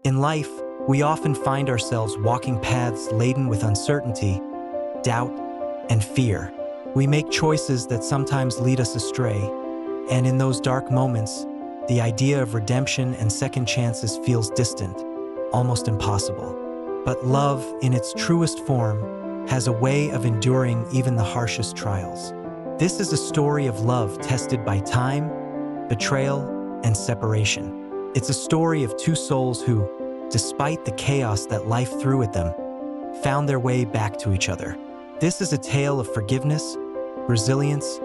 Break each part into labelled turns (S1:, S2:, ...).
S1: In life, we often find ourselves walking paths laden with uncertainty, doubt, and fear. We make choices that sometimes lead us astray, and in those dark moments, the idea of redemption and second chances feels distant, almost impossible. But love, in its truest form, has a way of enduring even the harshest trials. This is a story of love tested by time, betrayal, and separation. It's a story of two souls who, despite the chaos that life threw at them, found their way back to each other. This is a tale of forgiveness, resilience,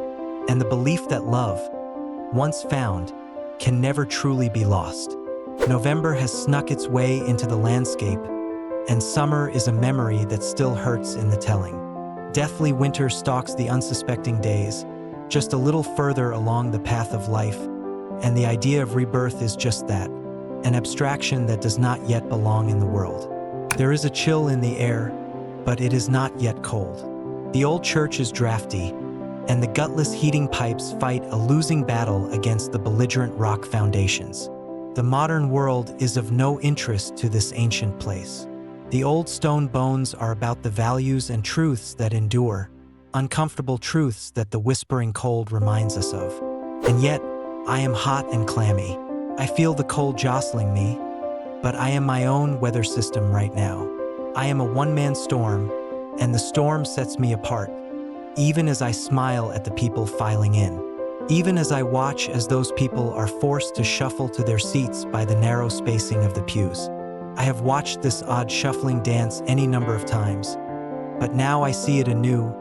S1: and the belief that love, once found, can never truly be lost. November has snuck its way into the landscape, and summer is a memory that still hurts in the telling. Deathly winter stalks the unsuspecting days, just a little further along the path of life, and the idea of rebirth is just that, an abstraction that does not yet belong in the world. There is a chill in the air, but it is not yet cold. The old church is drafty, and the gutless heating pipes fight a losing battle against the belligerent rock foundations. The modern world is of no interest to this ancient place. The old stone bones are about the values and truths that endure, uncomfortable truths that the whispering cold reminds us of. And yet, I am hot and clammy. I feel the cold jostling me, but I am my own weather system right now. I am a one-man storm, and the storm sets me apart, even as I smile at the people filing in, even as I watch as those people are forced to shuffle to their seats by the narrow spacing of the pews. I have watched this odd shuffling dance any number of times, but now I see it anew,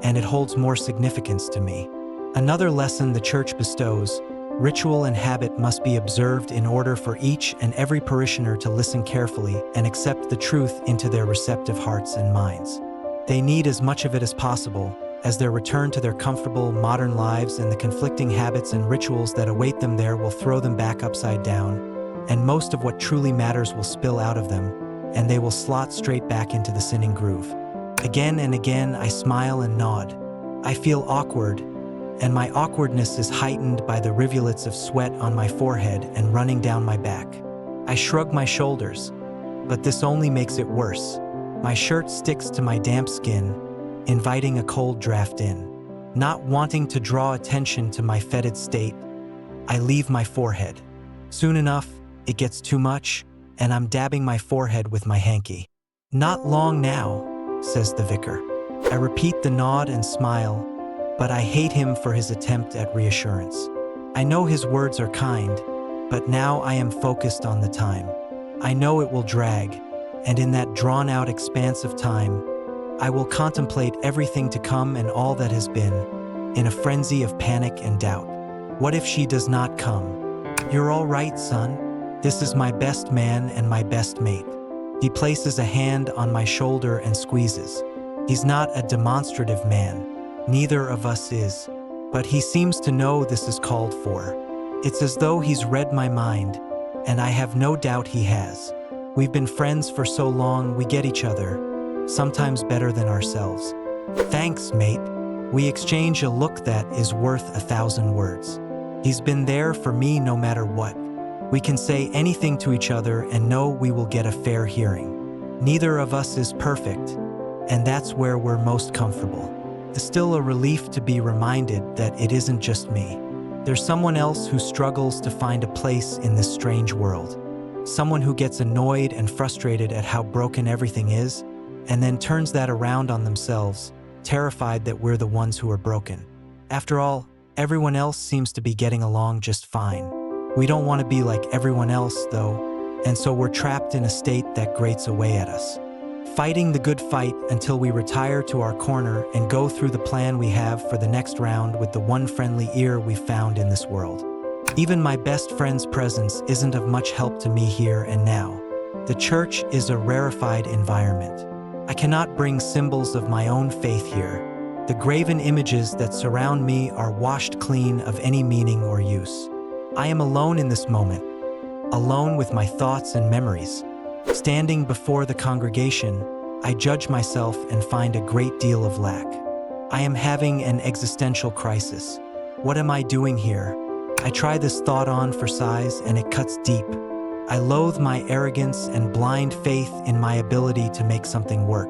S1: and it holds more significance to me. Another lesson the church bestows: ritual and habit must be observed in order for each and every parishioner to listen carefully and accept the truth into their receptive hearts and minds. They need as much of it as possible, as their return to their comfortable, modern lives and the conflicting habits and rituals that await them there will throw them back upside down, and most of what truly matters will spill out of them, and they will slot straight back into the sinning groove. Again and again, I smile and nod. I feel awkward, and my awkwardness is heightened by the rivulets of sweat on my forehead and running down my back. I shrug my shoulders, but this only makes it worse. My shirt sticks to my damp skin, inviting a cold draft in. Not wanting to draw attention to my fetid state, I leave my forehead. Soon enough, it gets too much, and I'm dabbing my forehead with my hanky. "Not long now," says the vicar. I repeat the nod and smile, but I hate him for his attempt at reassurance. I know his words are kind, but now I am focused on the time. I know it will drag, and in that drawn-out expanse of time, I will contemplate everything to come and all that has been, in a frenzy of panic and doubt. What if she does not come? "You're all right, son. This is my best man and my best mate." He places a hand on my shoulder and squeezes. He's not a demonstrative man. Neither of us is. But he seems to know this is called for. It's as though he's read my mind, and I have no doubt he has. We've been friends for so long we get each other, sometimes better than ourselves. "Thanks, mate." We exchange a look that is worth 1,000 words. He's been there for me no matter what. We can say anything to each other and know we will get a fair hearing. Neither of us is perfect, and that's where we're most comfortable. It's still a relief to be reminded that it isn't just me. There's someone else who struggles to find a place in this strange world. Someone who gets annoyed and frustrated at how broken everything is, and then turns that around on themselves, terrified that we're the ones who are broken. After all, everyone else seems to be getting along just fine. We don't want to be like everyone else, though, and so we're trapped in a state that grates away at us. Fighting the good fight until we retire to our corner and go through the plan we have for the next round with the one friendly ear we've found in this world. Even my best friend's presence isn't of much help to me here and now. The church is a rarefied environment. I cannot bring symbols of my own faith here. The graven images that surround me are washed clean of any meaning or use. I am alone in this moment, alone with my thoughts and memories. Standing before the congregation, I judge myself and find a great deal of lack. I am having an existential crisis. What am I doing here? I try this thought on for size and it cuts deep. I loathe my arrogance and blind faith in my ability to make something work.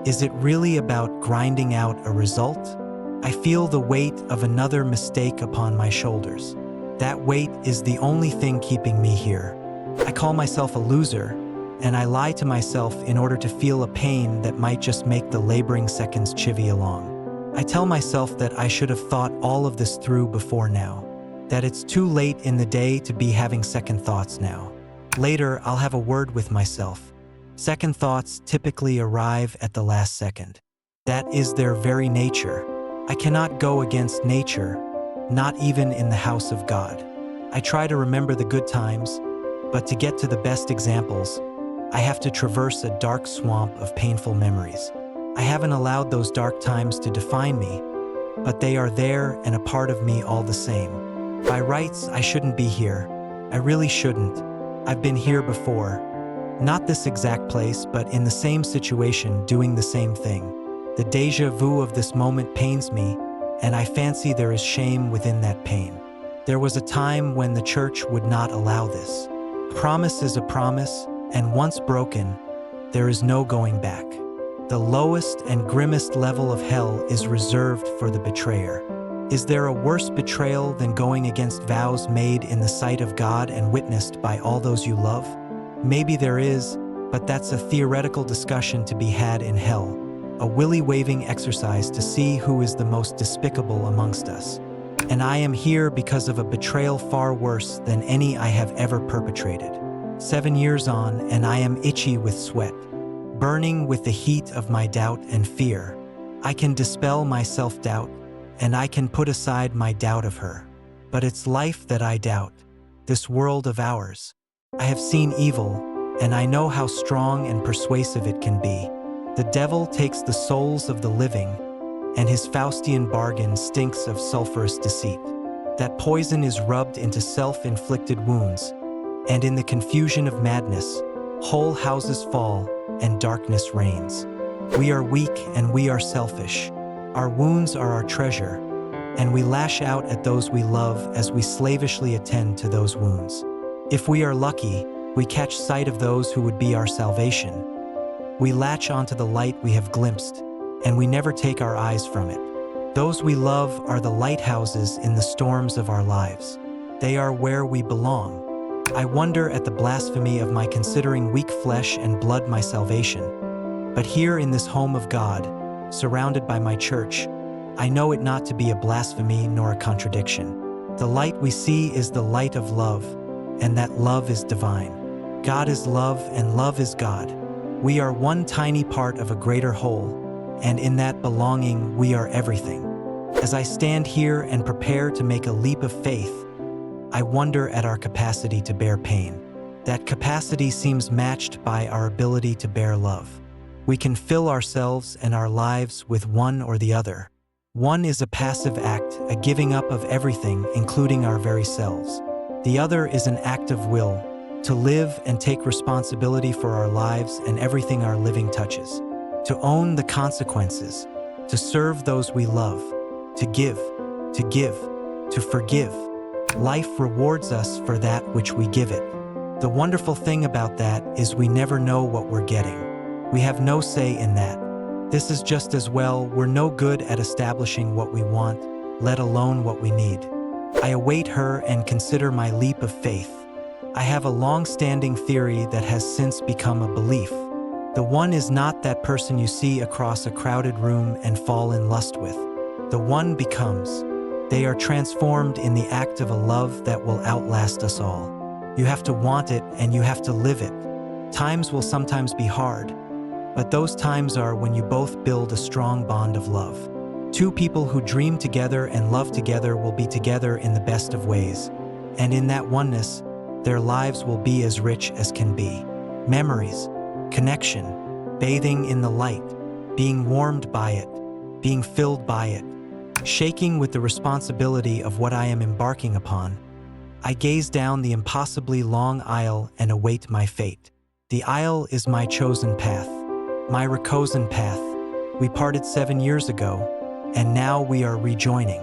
S1: Is it really about grinding out a result? I feel the weight of another mistake upon my shoulders. That weight is the only thing keeping me here. I call myself a loser, and I lie to myself in order to feel a pain that might just make the laboring seconds chivvy along. I tell myself that I should have thought all of this through before now, that it's too late in the day to be having second thoughts now. Later, I'll have a word with myself. Second thoughts typically arrive at the last second. That is their very nature. I cannot go against nature, not even in the house of God. I try to remember the good times, but to get to the best examples, I have to traverse a dark swamp of painful memories. I haven't allowed those dark times to define me, but they are there and a part of me all the same. By rights, I shouldn't be here. I really shouldn't. I've been here before. Not this exact place, but in the same situation, doing the same thing. The déjà vu of this moment pains me, and I fancy there is shame within that pain. There was a time when the church would not allow this. Promise is a promise, and once broken, there is no going back. The lowest and grimmest level of hell is reserved for the betrayer. Is there a worse betrayal than going against vows made in the sight of God and witnessed by all those you love? Maybe there is, but that's a theoretical discussion to be had in hell, a willy-waving exercise to see who is the most despicable amongst us. And I am here because of a betrayal far worse than any I have ever perpetrated. 7 years on, and I am itchy with sweat, burning with the heat of my doubt and fear. I can dispel my self-doubt, and I can put aside my doubt of her. But it's life that I doubt, this world of ours. I have seen evil, and I know how strong and persuasive it can be. The devil takes the souls of the living, and his Faustian bargain stinks of sulfurous deceit. That poison is rubbed into self-inflicted wounds, and in the confusion of madness, whole houses fall and darkness reigns. We are weak and we are selfish. Our wounds are our treasure, and we lash out at those we love as we slavishly attend to those wounds. If we are lucky, we catch sight of those who would be our salvation. We latch onto the light we have glimpsed, and we never take our eyes from it. Those we love are the lighthouses in the storms of our lives. They are where we belong. I wonder at the blasphemy of my considering weak flesh and blood my salvation. But here in this home of God, surrounded by my church, I know it not to be a blasphemy nor a contradiction. The light we see is the light of love, and that love is divine. God is love, and love is God. We are one tiny part of a greater whole, and in that belonging we are everything. As I stand here and prepare to make a leap of faith, I wonder at our capacity to bear pain. That capacity seems matched by our ability to bear love. We can fill ourselves and our lives with one or the other. One is a passive act, a giving up of everything, including our very selves. The other is an act of will, to live and take responsibility for our lives and everything our living touches. To own the consequences, to serve those we love, to give, to forgive. Life rewards us for that which we give it. The wonderful thing about that is we never know what we're getting. We have no say in that. This is just as well, we're no good at establishing what we want, let alone what we need. I await her and consider my leap of faith. I have a long-standing theory that has since become a belief. The one is not that person you see across a crowded room and fall in lust with. The one becomes. They are transformed in the act of a love that will outlast us all. You have to want it and you have to live it. Times will sometimes be hard, but those times are when you both build a strong bond of love. Two people who dream together and love together will be together in the best of ways, and in that oneness, their lives will be as rich as can be. Memories, connection, bathing in the light, being warmed by it, being filled by it. Shaking with the responsibility of what I am embarking upon, I gaze down the impossibly long aisle and await my fate. The aisle is my chosen path, my Rakosan path. We parted 7 years ago, and now we are rejoining.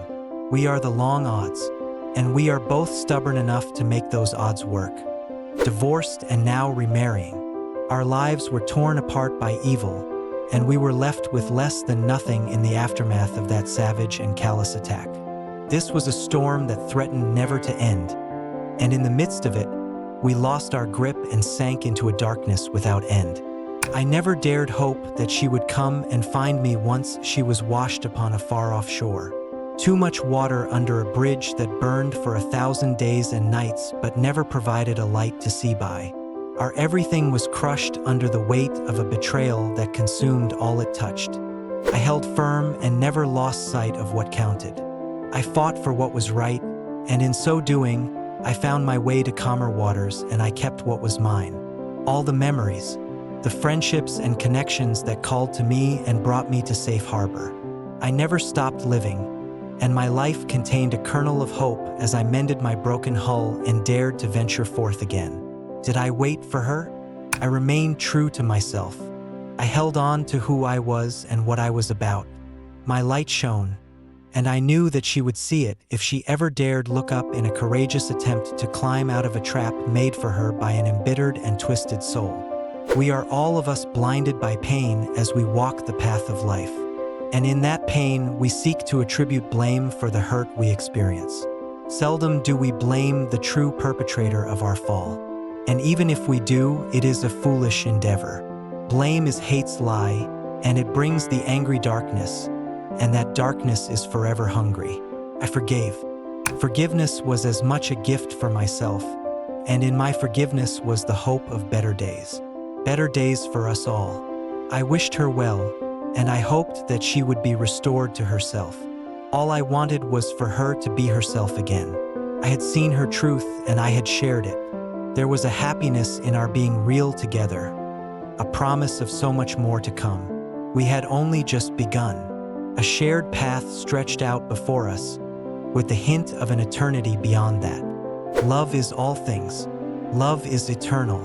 S1: We are the long odds, and we are both stubborn enough to make those odds work. divorced and now remarrying. Our lives were torn apart by evil, and we were left with less than nothing in the aftermath of that savage and callous attack. This was a storm that threatened never to end, and in the midst of it, we lost our grip and sank into a darkness without end. I never dared hope that she would come and find me once she was washed upon a far-off shore. Too much water under a bridge that burned for 1,000 days and nights but never provided a light to see by. Our everything was crushed under the weight of a betrayal that consumed all it touched. I held firm and never lost sight of what counted. I fought for what was right, and in so doing, I found my way to calmer waters, and I kept what was mine. All the memories, the friendships and connections that called to me and brought me to safe harbor. I never stopped living, and my life contained a kernel of hope as I mended my broken hull and dared to venture forth again. Did I wait for her? I remained true to myself. I held on to who I was and what I was about. My light shone, and I knew that she would see it if she ever dared look up in a courageous attempt to climb out of a trap made for her by an embittered and twisted soul. We are all of us blinded by pain as we walk the path of life. And in that pain, we seek to attribute blame for the hurt we experience. Seldom do we blame the true perpetrator of our fall. And even if we do, it is a foolish endeavor. Blame is hate's lie, and it brings the angry darkness, and that darkness is forever hungry. I forgave. Forgiveness was as much a gift for myself, and in my forgiveness was the hope of better days. Better days for us all. I wished her well, and I hoped that she would be restored to herself. All I wanted was for her to be herself again. I had seen her truth, and I had shared it. There was a happiness in our being real together, a promise of so much more to come. We had only just begun. A shared path stretched out before us, with the hint of an eternity beyond that. Love is all things. Love is eternal.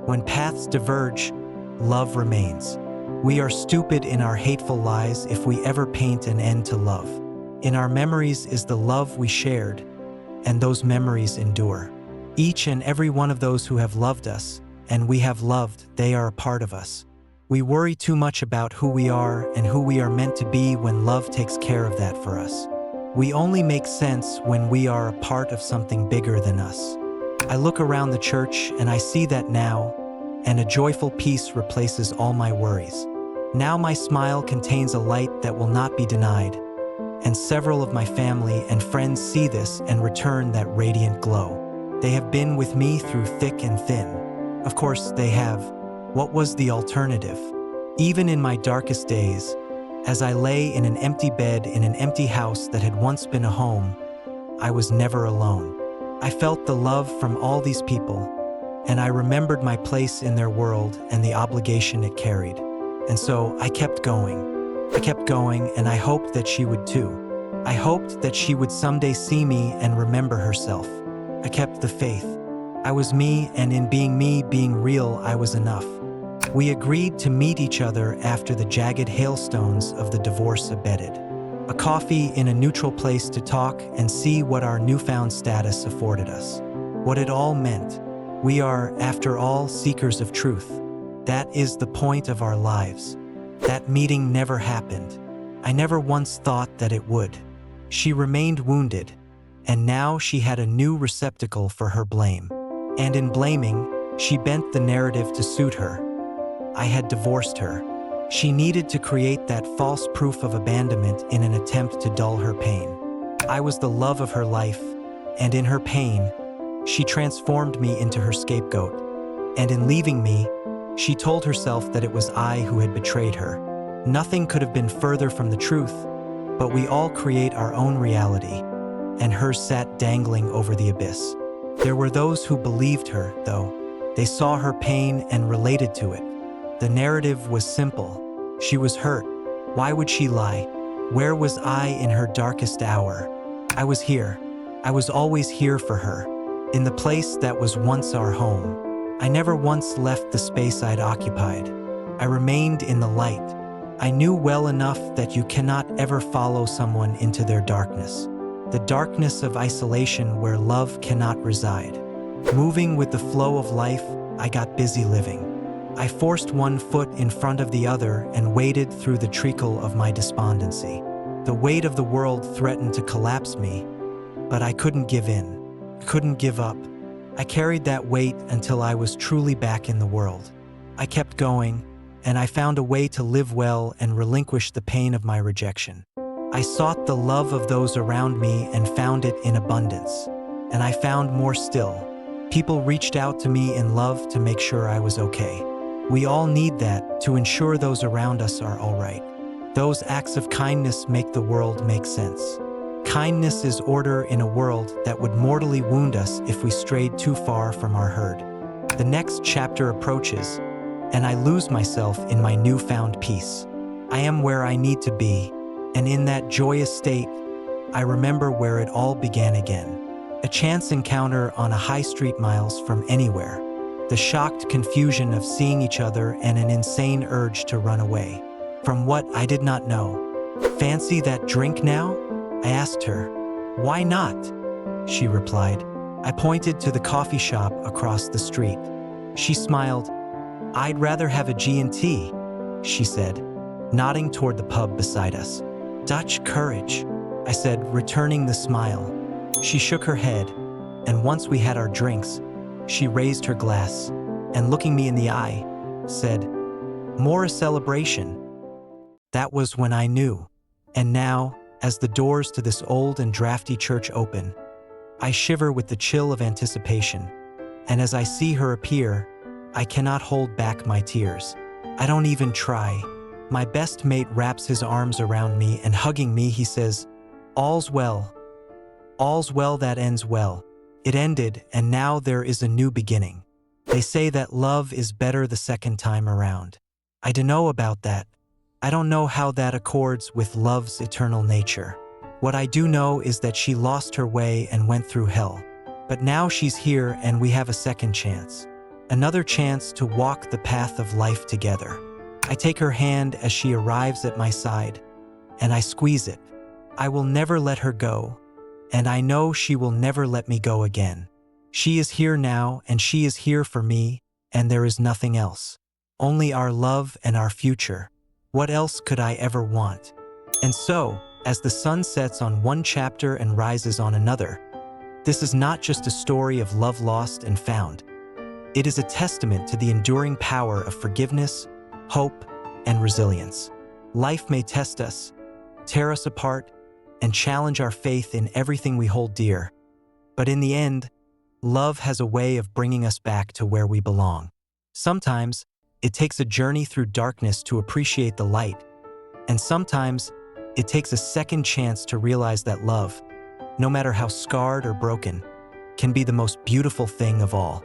S1: When paths diverge, love remains. We are stupid in our hateful lies if we ever paint an end to love. In our memories is the love we shared, and those memories endure. Each and every one of those who have loved us, and we have loved, they are a part of us. We worry too much about who we are and who we are meant to be when love takes care of that for us. We only make sense when we are a part of something bigger than us. I look around the church and I see that now, and a joyful peace replaces all my worries. Now my smile contains a light that will not be denied, and several of my family and friends see this and return that radiant glow. They have been with me through thick and thin. Of course, they have. What was the alternative? Even in my darkest days, as I lay in an empty bed in an empty house that had once been a home, I was never alone. I felt the love from all these people, and I remembered my place in their world and the obligation it carried. And so I kept going. I kept going, and I hoped that she would too. I hoped that she would someday see me and remember herself. I kept the faith. I was me, and in being me, being real, I was enough. We agreed to meet each other after the jagged hailstones of the divorce abated. A coffee in a neutral place to talk and see what our newfound status afforded us. What it all meant. We are, after all, seekers of truth. That is the point of our lives. That meeting never happened. I never once thought that it would. She remained wounded, and now she had a new receptacle for her blame. And in blaming, she bent the narrative to suit her. I had divorced her. She needed to create that false proof of abandonment in an attempt to dull her pain. I was the love of her life, and in her pain, she transformed me into her scapegoat. And in leaving me, she told herself that it was I who had betrayed her. Nothing could have been further from the truth, but we all create our own reality, and hers sat dangling over the abyss. There were those who believed her, though. They saw her pain and related to it. The narrative was simple. She was hurt. Why would she lie? Where was I in her darkest hour? I was here. I was always here for her, in the place that was once our home. I never once left the space I'd occupied. I remained in the light. I knew well enough that you cannot ever follow someone into their darkness. The darkness of isolation where love cannot reside. Moving with the flow of life, I got busy living. I forced one foot in front of the other and waded through the treacle of my despondency. The weight of the world threatened to collapse me, but I couldn't give in, couldn't give up. I carried that weight until I was truly back in the world. I kept going, and I found a way to live well and relinquish the pain of my rejection. I sought the love of those around me and found it in abundance. And I found more still. People reached out to me in love to make sure I was okay. We all need that to ensure those around us are all right. Those acts of kindness make the world make sense. Kindness is order in a world that would mortally wound us if we strayed too far from our herd. The next chapter approaches, and I lose myself in my newfound peace. I am where I need to be, and in that joyous state, I remember where it all began again. A chance encounter on a high street miles from anywhere. The shocked confusion of seeing each other and an insane urge to run away from what I did not know. Fancy that drink now? I asked her. Why not? She replied. I pointed to the coffee shop across the street. She smiled. I'd rather have a G&T, she said, nodding toward the pub beside us. Dutch courage, I said, returning the smile. She shook her head, and once we had our drinks, she raised her glass, and looking me in the eye, said, more a celebration. That was when I knew. And now, as the doors to this old and drafty church open, I shiver with the chill of anticipation, and as I see her appear, I cannot hold back my tears. I don't even try. My best mate wraps his arms around me, and hugging me, he says, all's well. All's well that ends well. It ended, and now there is a new beginning. They say that love is better the second time around. I don't know about that. I don't know how that accords with love's eternal nature. What I do know is that she lost her way and went through hell. But now she's here and we have a second chance. Another chance to walk the path of life together. I take her hand as she arrives at my side, and I squeeze it. I will never let her go, and I know she will never let me go again. She is here now, and she is here for me, and there is nothing else. Only our love and our future. What else could I ever want? And so, as the sun sets on one chapter and rises on another, this is not just a story of love lost and found. It is a testament to the enduring power of forgiveness, hope, and resilience. Life may test us, tear us apart, and challenge our faith in everything we hold dear. But in the end, love has a way of bringing us back to where we belong. Sometimes, it takes a journey through darkness to appreciate the light, and sometimes it takes a second chance to realize that love, no matter how scarred or broken, can be the most beautiful thing of all.